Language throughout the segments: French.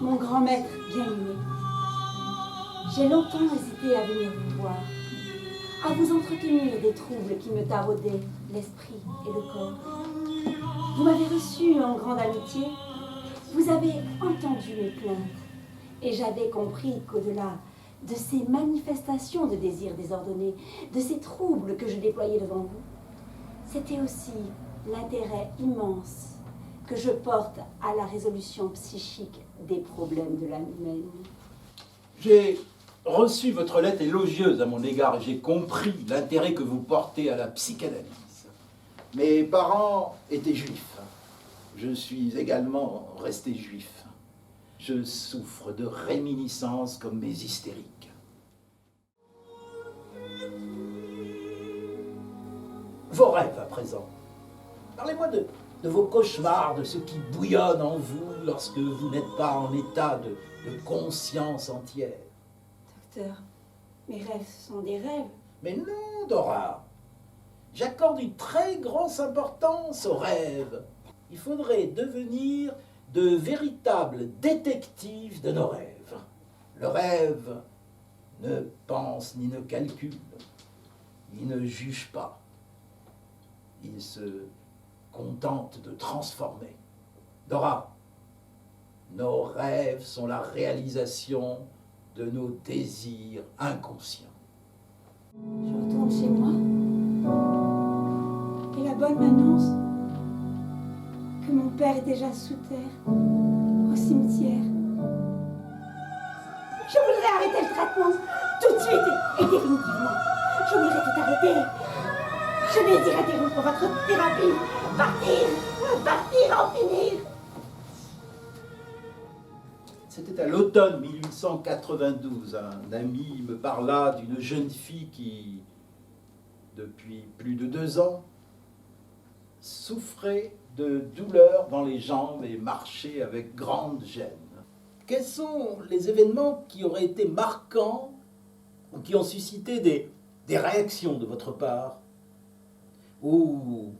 Mon grand maître bien-aimé, j'ai longtemps hésité à venir vous voir, à vous entretenir des troubles qui me taraudaient l'esprit et le corps. Vous m'avez reçu en grande amitié, vous avez entendu mes plaintes, et j'avais compris qu'au-delà de ces manifestations de désir désordonné, de ces troubles que je déployais devant vous, c'était aussi l'intérêt immense que je porte à la résolution psychique des problèmes de l'âme humaine. J'ai reçu votre lettre élogieuse à mon égard et j'ai compris l'intérêt que vous portez à la psychanalyse. Mes parents étaient juifs. Je suis également resté juif. Je souffre de réminiscences comme mes hystériques. Vos rêves à présent. Parlez-moi de vos cauchemars, de ce qui bouillonne en vous lorsque vous n'êtes pas en état de conscience entière. Docteur, mes rêves sont des rêves. Mais non, Dora. J'accorde une très grosse importance aux rêves. Il faudrait devenir de véritables détectives de nos rêves. Le rêve ne pense ni ne calcule. Il ne juge pas. Il se contente de transformer. Dora, nos rêves sont la réalisation de nos désirs inconscients. Je retourne chez moi et la bonne m'annonce que mon père est déjà sous terre, au cimetière. Je voudrais arrêter le traitement tout de suite et définitivement. Je voudrais tout arrêter. Je désire interrompre votre thérapie. Partir, en finir. C'était à l'automne 1892. Un ami me parla d'une jeune fille qui, depuis plus de 2 ans, souffrait de douleurs dans les jambes et marchait avec grande gêne. Quels sont les événements qui auraient été marquants ou qui ont suscité des réactions de votre part ou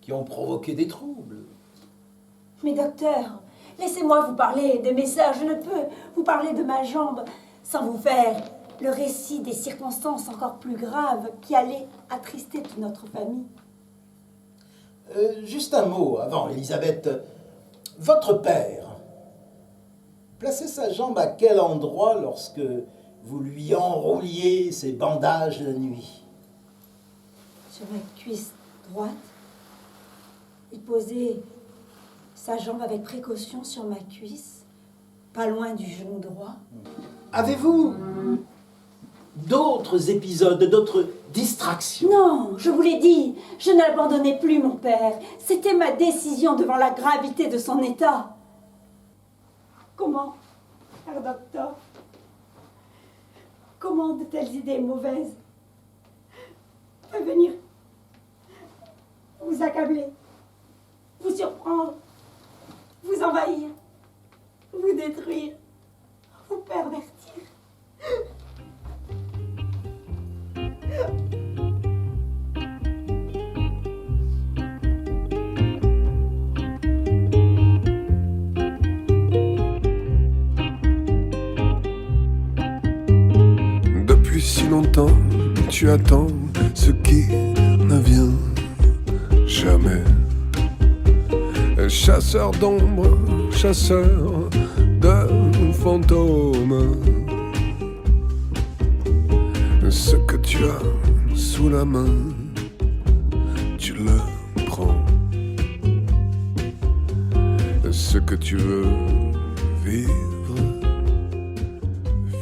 qui ont provoqué des troubles? Mais docteur, laissez-moi vous parler de mes sœurs. Je ne peux vous parler de ma jambe sans vous faire le récit des circonstances encore plus graves qui allaient attrister toute notre famille. Juste un mot avant, Elisabeth. Votre père plaçait sa jambe à quel endroit lorsque vous lui enrouliez ses bandages de nuit? Sur ma cuisse droite, il posait sa jambe avec précaution sur ma cuisse, pas loin du genou droit. Avez-vous d'autres épisodes, d'autres distractions? Non, je vous l'ai dit, je n'abandonnais plus mon père. C'était ma décision devant la gravité de son état. Comment, cher docteur, comment de telles idées mauvaises peuvent venir vous accabler, vous surprendre, vous envahir, vous détruire, vous pervertir? Depuis si longtemps, tu attends ce qui ne vient jamais. Chasseur d'ombre, chasseur de fantômes. Ce que tu as sous la main, tu le prends. Ce que tu veux vivre,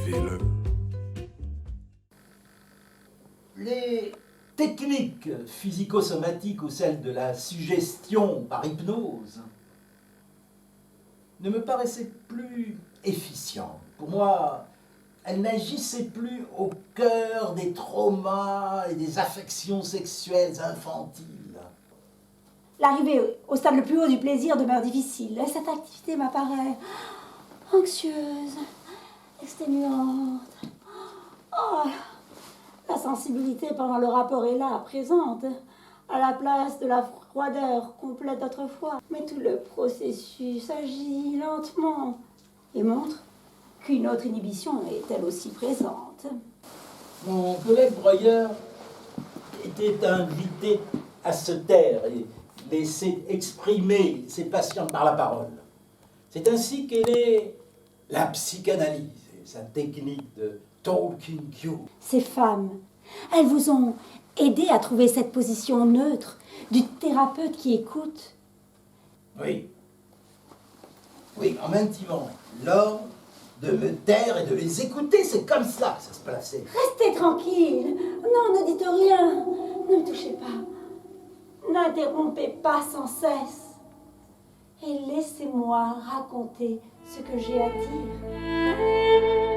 vis-le. Les techniques physico-somatiques ou celles de la suggestion par hypnose ne me paraissaient plus efficientes. Pour moi, elles n'agissaient plus au cœur des traumas et des affections sexuelles infantiles. L'arrivée au stade le plus haut du plaisir demeure difficile. Cette activité m'apparaît anxieuse, exténuante. Oh, la sensibilité pendant le rapport est là, présente, à la place de la froideur complète d'autrefois. Mais tout le processus agit lentement et montre qu'une autre inhibition est elle aussi présente. Mon collègue Breuer était invité à se taire et laisser exprimer ses patients par la parole. C'est ainsi qu'est née la psychanalyse et sa technique de talking cue. Ces femmes, elles vous ont aidé à trouver cette position neutre du thérapeute qui écoute. Oui. Oui, en m'intimant l'ordre de me taire et de les écouter, c'est comme ça que ça se passait. Restez tranquille. Non, ne dites rien. Ne me touchez pas. N'interrompez pas sans cesse. Et laissez-moi raconter ce que j'ai à dire.